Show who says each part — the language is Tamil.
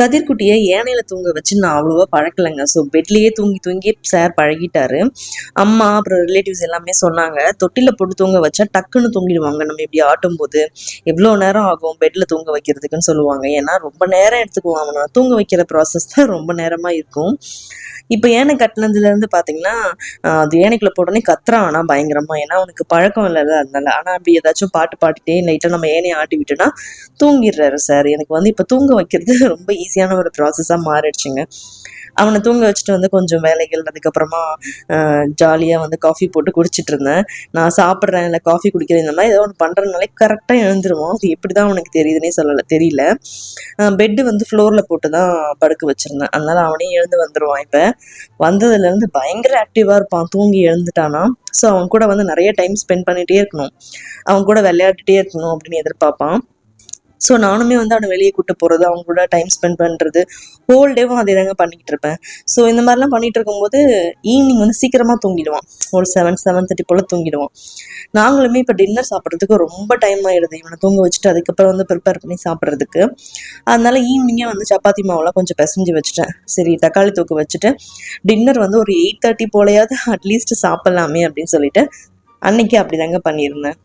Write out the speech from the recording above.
Speaker 1: கதிர்குட்டியை ஏனையில தூங்க வச்சு நான் அவ்வளோவா பழக்கலைங்க. ஸோ பெட்லேயே தூங்கி தூங்கி சார் பழகிட்டாரு. அம்மா அப்புறம் ரிலேட்டிவ்ஸ் எல்லாமே சொன்னாங்க, தொட்டில போட்டு தூங்க வச்சா டக்குன்னு தூங்கிடுவாங்க. நம்ம இப்படி ஆட்டும்போது எவ்வளோ நேரம் ஆகும் பெட்ல தூங்க வைக்கிறதுக்குன்னு சொல்லுவாங்க. ஏன்னா ரொம்ப நேரம் எடுத்துக்குவோம். அவனை தூங்க வைக்கிற ப்ராசஸ் தான் ரொம்ப நேரமா இருக்கும். இப்போ ஏனை கட்டினதுலேருந்து பார்த்தீங்கன்னா, அது ஏனைக்குள்ள போட்டோனே கத்துறான் ஆனா பயங்கரமா. ஏன்னா அவனுக்கு பழக்கம் இல்லைல்ல அதனால. ஆனா அப்படி ஏதாச்சும் பாட்டு பாடிட்டே லைட்டா நம்ம ஏனைய ஆட்டி விட்டோம்னா தூங்கிடுறாரு சார். எனக்கு வந்து இப்போ தூங்க வைக்கிறது ரொம்ப ஈஸியான ஒரு ப்ராசஸா மாறிடுச்சுங்க. அவன தூங்க வச்சுட்டு வந்து கொஞ்சம் வேலைகள், அதுக்கப்புறமா ஜாலியா வந்து காஃபி போட்டு குடிச்சிட்டு இருந்தேன். நான் சாப்பிடுறேன், இல்ல காஃபி குடிக்கிறேன், இந்த மாதிரி ஏதோ ஒண்ணு பண்றதுனாலே கரெக்ட்டா எழுந்துருவான். அது எப்படிதான் அவனுக்கு தெரியுதுன்னே தெரியல. பெட்டு வந்து ஃப்ளோர்ல போட்டு தான் படுக்க வச்சிருந்தேன். அதனால அவனே எழுந்து வந்துருவான் இப்ப. வந்ததுலேருந்து பயங்கர ஆக்டிவா இருப்பான். தூங்கி எழுந்துட்டான்னா. ஸோ அவன் கூட வந்து நெறைய டைம் ஸ்பெண்ட் பண்ணிட்டே இருக்கணும். அவன் கூட விளையாடிட்டே இருக்கணும் அப்படின்னு எதிர்பார்ப்பான். ஸோ நானுமே வந்து அவனை வெளியே கூட்டு போகிறது, அவங்க கூட டைம் ஸ்பெண்ட் பண்ணுறது, ஹோல் டேவும் அதே தாங்க பண்ணிக்கிட்டு இருப்பேன். ஸோ இந்த மாதிரிலாம் பண்ணிட்டு இருக்கும்போது ஈவினிங் வந்து சீக்கிரமாக தூங்கிடுவான். ஒரு 7:30 போல் தூங்கிடுவான். நாங்களுமே இப்போ டின்னர் சாப்பிட்றதுக்கு ரொம்ப டைம் ஆயிடுது. இவனை தூங்க வச்சுட்டு அதுக்கப்புறம் வந்து ப்ரிப்பேர் பண்ணி சாப்பிட்றதுக்கு. அதனால ஈவினிங்கே வந்து சப்பாத்தி மாவுலாம் கொஞ்சம் பிசைஞ்சு வச்சுட்டேன். சரி தக்காளி தொக்கு வச்சுட்டு டின்னர் வந்து ஒரு 8:30 போலையாவது அட்லீஸ்ட் சாப்பிட்லாமே அப்படின்னு சொல்லிட்டு அன்னைக்கு அப்படிதாங்க பண்ணியிருந்தேன்.